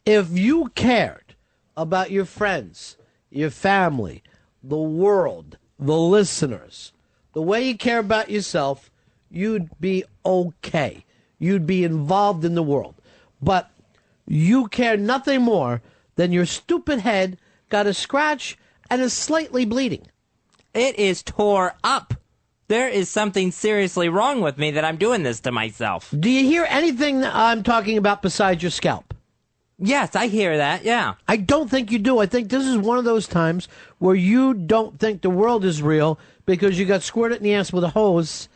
If you cared about your friends, your family, the world, the listeners, the way you care about yourself, you'd be okay. You'd be involved in the world. But you care nothing more than your stupid head got a scratch and is slightly bleeding. It is tore up. There is something seriously wrong with me that I'm doing this to myself. Do you hear anything that I'm talking about besides your scalp? Yes, I hear that, yeah. I don't think you do. I think this is one of those times where you don't think the world is real because you got squirted in the ass with a hose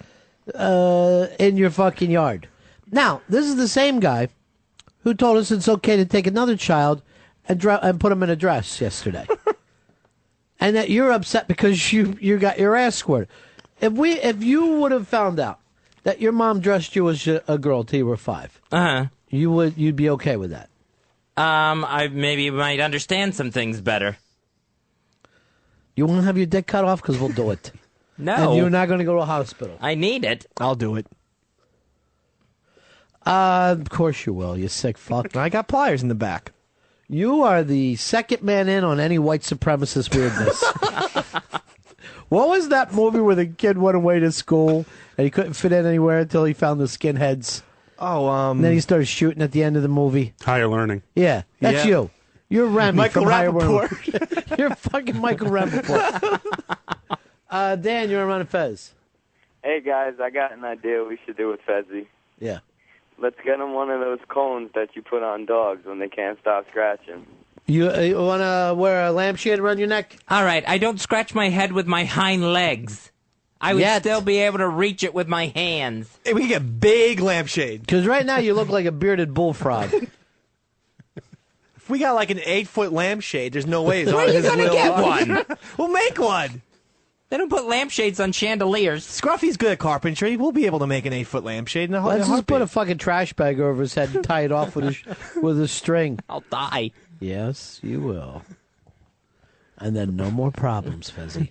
in your fucking yard. Now, this is the same guy who told us it's okay to take another child and put him in a dress yesterday. And that you're upset because you got your ass squirted. If you would have found out that your mom dressed you as a girl till you were 5, you'd be okay with that. I maybe might understand some things better. You want to have your dick cut off? Because we'll do it. No. And you're not going to go to a hospital. I need it. I'll do it. Of course you will, you sick fuck. I got pliers in the back. You are the second man in on any white supremacist weirdness. What was that movie where the kid went away to school and he couldn't fit in anywhere until he found the skinheads? And then he started shooting at the end of the movie. Higher Learning. Yeah, that's Yeah. you. You're Remy Michael from Higher Rappaport. Learning. You're fucking Michael Rappaport. Dan, you're on Ron and Fez. Hey, guys, I got an idea we should do with Fezzy. Yeah. Let's get him one of those cones that you put on dogs when they can't stop scratching. You want to wear a lampshade around your neck? All right, I don't scratch my head with my hind legs. I would Yet. still be able to reach it with my hands. Hey, we can get big lampshade. Because right now you look like a bearded bullfrog. If we got like an 8-foot lampshade, there's no way. Where are you going to get one? We'll make one. They don't put lampshades on chandeliers. Scruffy's good at carpentry. We'll be able to make an 8-foot lampshade in a Let's just heartbeat. put a fucking trash bag over his head and tie it off with a string. I'll die. Yes, you will. And then no more problems, Fezzy.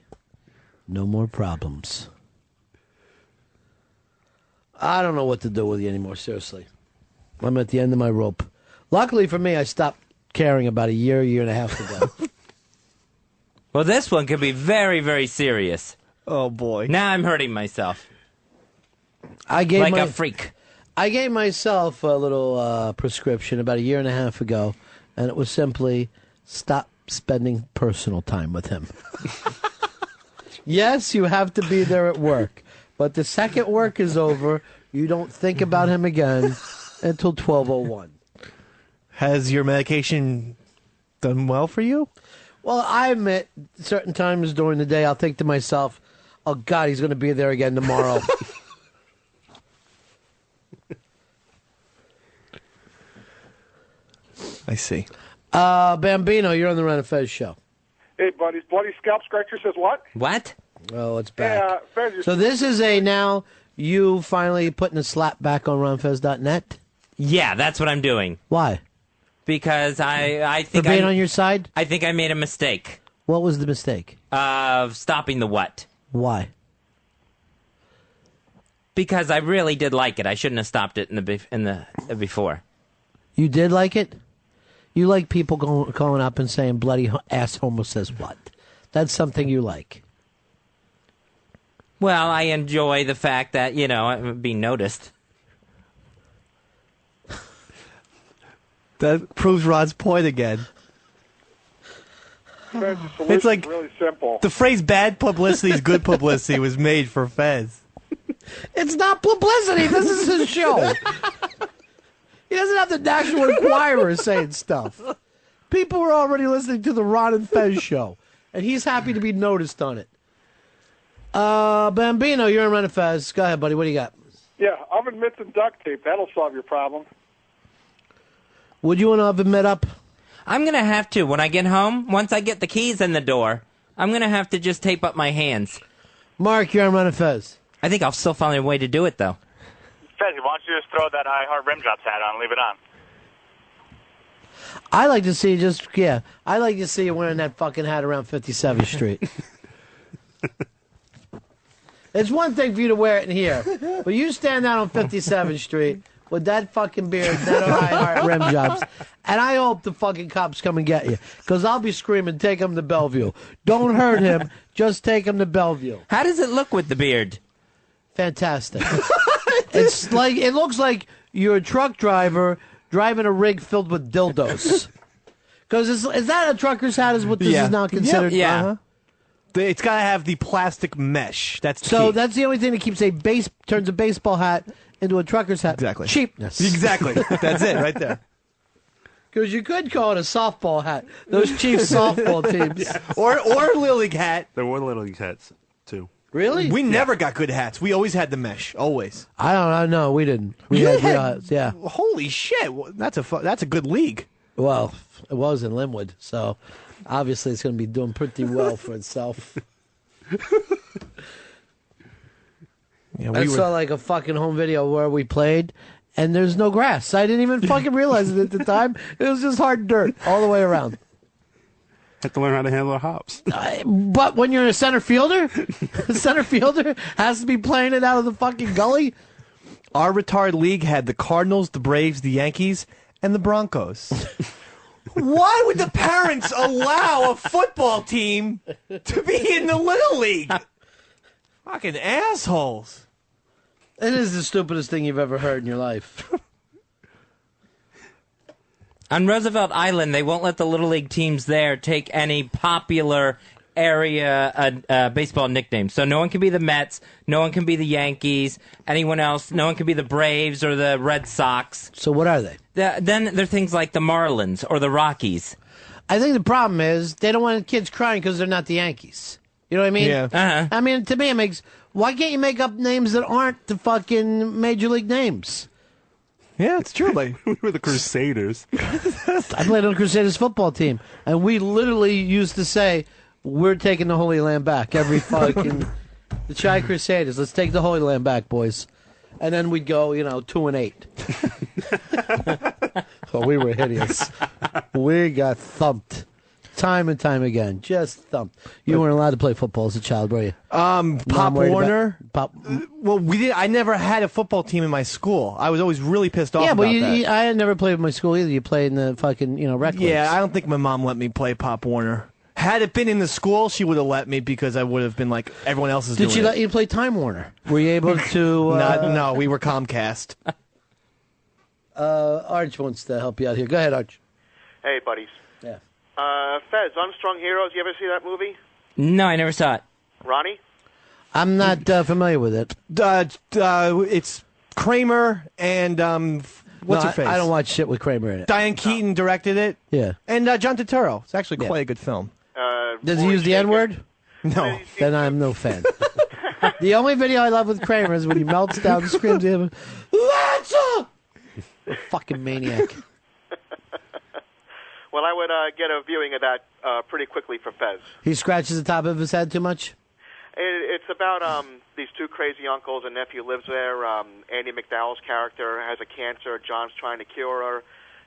No more problems. I don't know what to do with you anymore, seriously. I'm at the end of my rope. Luckily for me, I stopped caring about a year and a half ago. Well, this one could be very, very serious. Oh, boy. Now I'm hurting myself. I gave like a freak. I gave myself a little prescription about a year and a half ago, and it was simply stop spending personal time with him. Yes, you have to be there at work, but the second work is over, you don't think about him again until 12:01. Has your medication done well for you? Well, I admit, certain times during the day, I'll think to myself, oh, God, he's going to be there again tomorrow. I see. Bambino, you're on the Ron and Fez show. Hey, buddies. Bloody Scalp Scratcher says what? What? Oh, it's back. Fez, So this is now you finally putting a slap back on ronfez.net? Yeah, that's what I'm doing. Why? Because I think For being on your side? I think I made a mistake. What was the mistake? Of stopping the what? Why? Because I really did like it. I shouldn't have stopped it in the before. You did like it? You like people calling up and saying bloody ass homo says what? That's something you like. Well, I enjoy the fact that, I'm being noticed. That proves Rod's point again. Fez, the It's like really simple. the phrase "bad publicity is good publicity" was made for Fez. It's not publicity. This is his show. He doesn't have the National Enquirer saying stuff. People are already listening to the Ron and Fez show, and he's happy to be noticed on it. Bambino, you're on Ron and Fez. Go ahead, buddy. What do you got? Yeah, oven mitts and duct tape. That'll solve your problem. Would you want to oven mitt up? I'm going to have to. When I get home, once I get the keys in the door, I'm going to have to just tape up my hands. Mark, you're on Ron and Fez. I think I'll still find a way to do it, though. Fez, why don't you just throw that I Heart Rim Drops hat on and leave it on? I like to see I like to see you wearing that fucking hat around 57th Street. It's one thing for you to wear it in here, but you stand out on 57th Street with that fucking beard, that I Heart Rim Jobs, and I hope the fucking cops come and get you, because I'll be screaming, take him to Bellevue. Don't hurt him, just take him to Bellevue. How does it look with the beard? Fantastic. It looks like you're a truck driver driving a rig filled with dildos. Because is that a trucker's hat? Is what this is now considered? Yeah. Uh-huh. It's got to have the plastic mesh. That's so. key. That's the only thing that keeps turns a baseball hat into a trucker's hat. Exactly. Cheapness. Exactly. That's it right there. Because you could call it a softball hat. Those Chiefs softball teams, or Little League hat. There were Little League hats too. Really? We never got good hats. We always had the mesh. Always. I don't know. We didn't. We You had had- real hats. Yeah. Holy shit! That's a good league. Well, it was in Linwood, so obviously it's going to be doing pretty well for itself. Yeah, I saw like a fucking home video where we played, and there's no grass. I didn't even fucking realize it at the time. It was just hard dirt all the way around. Have to learn how to handle the hops. But when you're a center fielder, has to be playing it out of the fucking gully. Our retard league had the Cardinals, the Braves, the Yankees, and the Broncos. Why would the parents allow a football team to be in the Little League? Fucking assholes. It is the stupidest thing you've ever heard in your life. On Roosevelt Island, they won't let the Little League teams there take any popular area baseball nicknames. So no one can be the Mets, no one can be the Yankees, anyone else, no one can be the Braves or the Red Sox. So what are they? Then they're things like the Marlins or the Rockies. I think the problem is they don't want kids crying because they're not the Yankees. You know what I mean? Yeah. Uh-huh. I mean, to me, it makes... Why can't you make up names that aren't the fucking Major League names? Yeah, it's true. We were the Crusaders. I played on the Crusaders football team, and we literally used to say, we're taking the Holy Land back every fucking... the Chi Crusaders, let's take the Holy Land back, boys. And then we'd go, 2-8. So we were hideous. We got thumped. Time and time again. Just thumped. You weren't allowed to play football as a child, were you? Pop Warner. Pop. Well, we did. I never had a football team in my school. I was always really pissed off. Yeah, but about that. I had never played with my school either. You played in the fucking, rec leagues. Yeah, I don't think my mom let me play Pop Warner. Had it been in the school, she would have let me because I would have been like everyone else is doing. Did she let you play Time Warner? Were you able to? No, we were Comcast. Arch wants to help you out here. Go ahead, Arch. Hey, buddies. Yeah. Fez, Armstrong Heroes, you ever see that movie? No, I never saw it. Ronnie? I'm not familiar with it. It's Kramer and what's her face? I don't watch shit with Kramer in it. Diane Keaton directed it. Yeah. And John Turturro. It's actually quite a good film. Does he use the N-word? No. Then I'm no fan. The only video I love with Kramer is when he melts down and screams at him, Lanza! A fucking maniac. Well, I would get a viewing of that pretty quickly for Fez. He scratches the top of his head too much? It's about these two crazy uncles. A nephew lives there. Andy McDowell's character has a cancer. John's trying to cure her.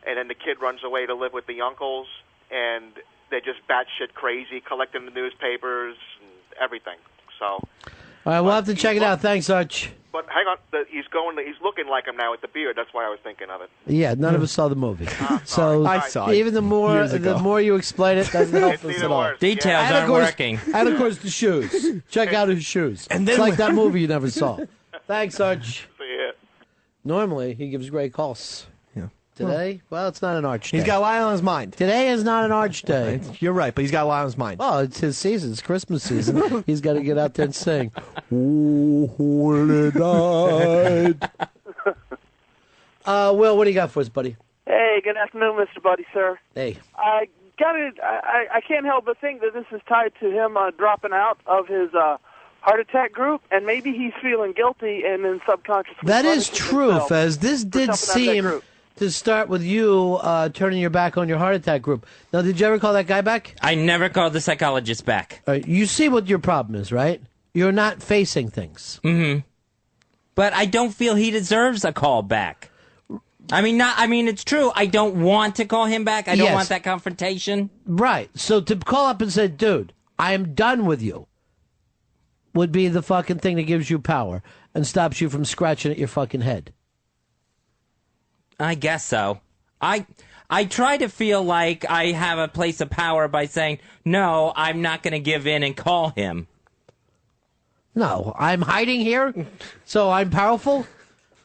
And then the kid runs away to live with the uncles. And they're just batshit crazy, collecting the newspapers and everything. So, All right, we'll have to check it out. Thanks, Arch. But hang on, he's looking like him now with the beard. That's why I was thinking of it. Yeah, none of us saw the movie. So I saw it even the more you explain it, doesn't help us at all. Details And of aren't course- working. And of course, the shoes. Check out his shoes. And It's then like that movie you never saw. Thanks, Arch. See ya. Normally, he gives great calls. Yeah. Today, well, it's not an Arch day. He's got a lot on his mind. Today is not an Arch day. You're right, but he's got a lot on his mind. Well, it's his season. It's Christmas season. He's got to get out there and sing. Oh, holy night. Will, what do you got for us, buddy? Hey, good afternoon, Mr. Buddy, sir. Hey. I can't help but think that this is tied to him dropping out of his heart attack group, and maybe he's feeling guilty and then subconsciously. That is punishing true, himself Fez. This for did jumping out of that seem group. to start with you turning your back on your heart attack group. Now, did you ever call that guy back? I never called the psychologist back. All right, you see what your problem is, right? You're not facing things. Mm-hmm. But I don't feel he deserves a call back. I mean, it's true. I don't want to call him back. I don't Yes. want that confrontation. Right. So to call up and say, dude, I am done with you, would be the fucking thing that gives you power and stops you from scratching at your fucking head. I guess so. I try to feel like I have a place of power by saying, no, I'm not going to give in and call him. No, I'm hiding here, so I'm powerful.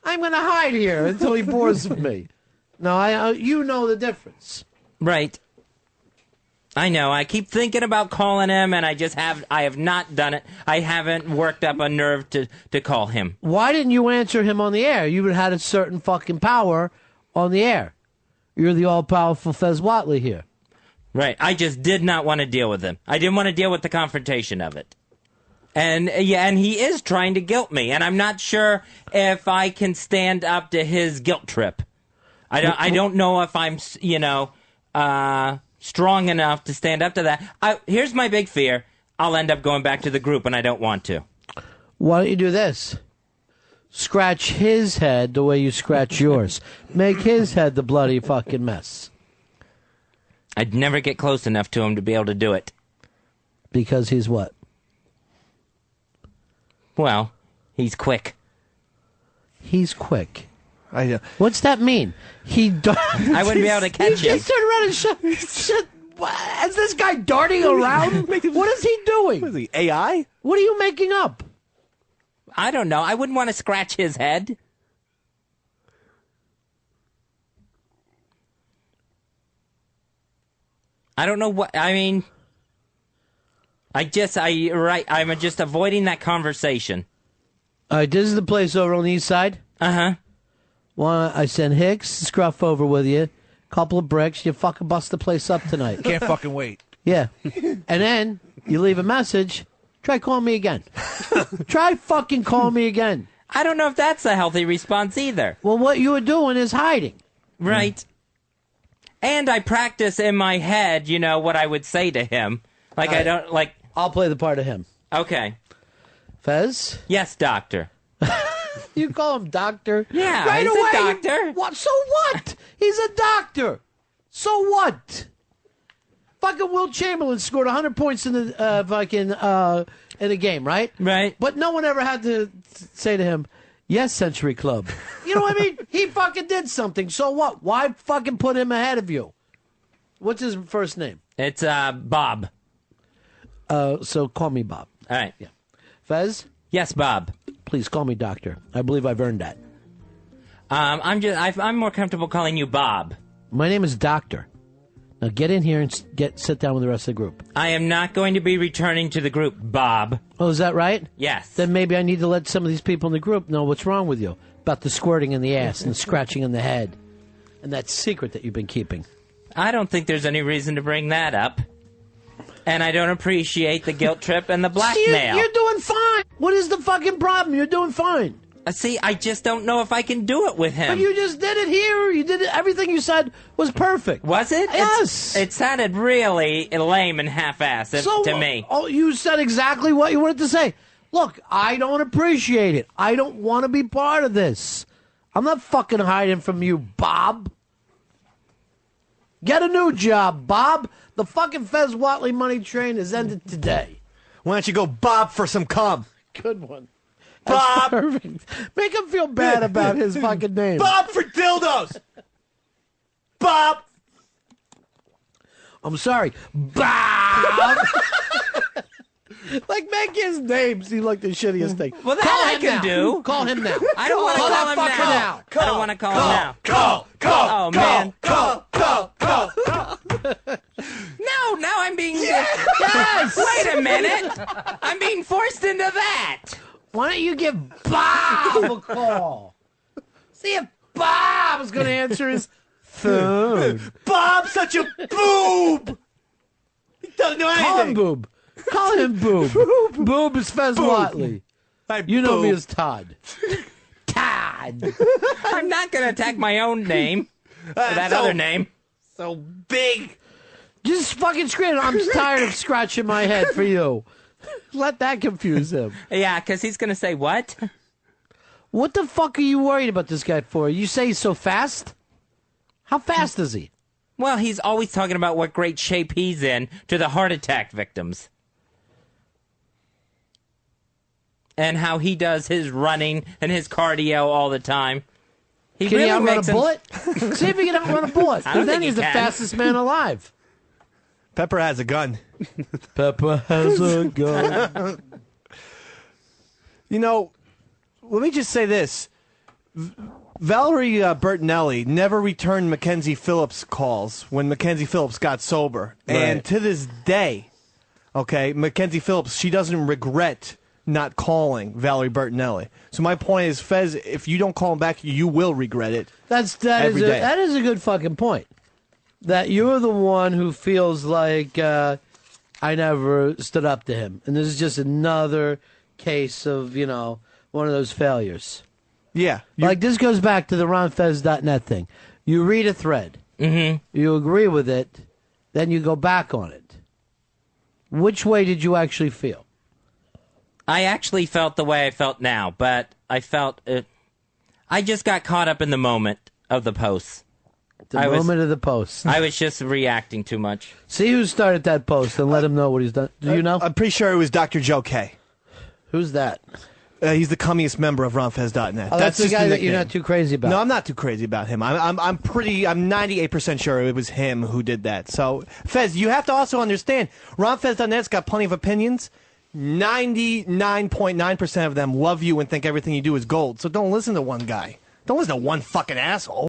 I'm going to hide here until he bores me. No, you know the difference. Right. I know. I keep thinking about calling him, and I have not done it. I haven't worked up a nerve to call him. Why didn't you answer him on the air? You would have had a certain fucking power on the air. You're the all-powerful Fez Whatley here. Right. I just did not want to deal with him. I didn't want to deal with the confrontation of it. And and he is trying to guilt me, and I'm not sure if I can stand up to his guilt trip. I don't know if I'm, strong enough to stand up to that. Here's my big fear. I'll end up going back to the group, and I don't want to. Why don't you do this? Scratch his head the way you scratch yours. Make his head the bloody fucking mess. I'd never get close enough to him to be able to do it. Because he's what? Well, he's quick. He's quick. What's that mean? I wouldn't be able to catch he him. just turned around and shut. Is this guy darting around? What is he doing? What is he, AI? What are you making up? I don't know. I wouldn't want to scratch his head. I don't know what... I mean... I'm just avoiding that conversation. All right, this is the place over on the east side. Uh-huh. Well, I send Hicks, Scruff over with you. Couple of bricks. You fucking bust the place up tonight. Can't fucking wait. Yeah. And then you leave a message. Try calling me again. Try fucking calling me again. I don't know if that's a healthy response either. Well, what you were doing is hiding. Right. And I practice in my head, what I would say to him. Like, All right. I don't, like... I'll play the part of him. Okay. Fez? Yes, doctor. You call him doctor? Yeah, right he's away. a doctor. What? So what? He's a doctor. So what? Fucking Will Chamberlain scored 100 points in the in a game, right? Right. But no one ever had to say to him, "Yes, Century Club." You know what I mean? He fucking did something. So what? Why fucking put him ahead of you? What's his first name? It's Bob. So call me Bob. All right. Yeah. Fez? Yes, Bob. Please call me doctor. I believe I've earned that. I'm more comfortable calling you Bob. My name is Doctor. Now get in here and sit down with the rest of the group. I am not going to be returning to the group, Bob. Oh, is that right? Yes. Then maybe I need to let some of these people in the group know what's wrong with you. About the squirting in the ass and the scratching in the head. And that secret that you've been keeping. I don't think there's any reason to bring that up. And I don't appreciate the guilt trip and the blackmail. You're doing fine. What is the fucking problem? You're doing fine. See, I just don't know if I can do it with him. But you just did it here. You did it. Everything you said was perfect. Was it? Yes. It sounded really lame and half-assed to me. Oh, you said exactly what you wanted to say. Look, I don't appreciate it. I don't want to be part of this. I'm not fucking hiding from you, Bob. Get a new job, Bob. The fucking Fez Watley money train has ended today. Why don't you go Bob for some cum? Good one. Bob! Perfect. Make him feel bad about his fucking name. Bob for dildos! Bob! I'm sorry. Bob! Like, make his name seem like the shittiest thing. Well, that I can do. Call him now. I don't want to call him now. I don't want to call him now. Call! Oh, man. Call! No, now I'm being... Yes! Wait a minute. I'm being forced into that. Why don't you give Bob a call? See if Bob's going to answer his phone. Bob's such a boob! He doesn't know anything. Call him Boob. Call him Boob. Boob is Fez Watley. You know me as Todd. Todd. I'm not going to attack my own name. Or that other name. So big. Just fucking scream. I'm tired of scratching my head for you. Let that confuse him. Yeah, because he's going to say what? What the fuck are you worried about this guy for? You say he's so fast? How fast is he? Well, he's always talking about what great shape he's in to the heart attack victims. And how he does his running and his cardio all the time. Can he outrun a bullet? See if he can outrun a bullet. I don't Then think he's he the can. fastest man alive. Pepper has a gun. Pepper has a gun. You know, let me just say this. Valerie Bertinelli never returned Mackenzie Phillips' calls when Mackenzie Phillips got sober. Right. And to this day, okay, Mackenzie Phillips, she doesn't regret not calling Valerie Bertinelli. So my point is, Fez, if you don't call him back, you will regret it. That is a good fucking point. That you're the one who feels like I never stood up to him. And this is just another case of, one of those failures. Yeah. Like, this goes back to the ronfez.net thing. You read a thread. Mm-hmm. You agree with it. Then you go back on it. Which way did you actually feel? I actually felt the way I felt now, but I felt it. I just got caught up in the moment of the post. The moment of the post. I was just reacting too much. See who started that post and let him know what he's done. Do you know? I'm pretty sure it was Dr. Joe K. Who's that? He's the cummiest member of ronfez.net. Oh, that's the just guy that nickname. you're not too crazy about. No, I'm not too crazy about him. I'm 98% sure it was him who did that. So, Fez, you have to also understand, ronfez.net's got plenty of opinions. 99.9% of them love you and think everything you do is gold. So don't listen to one guy. Don't listen to one fucking asshole.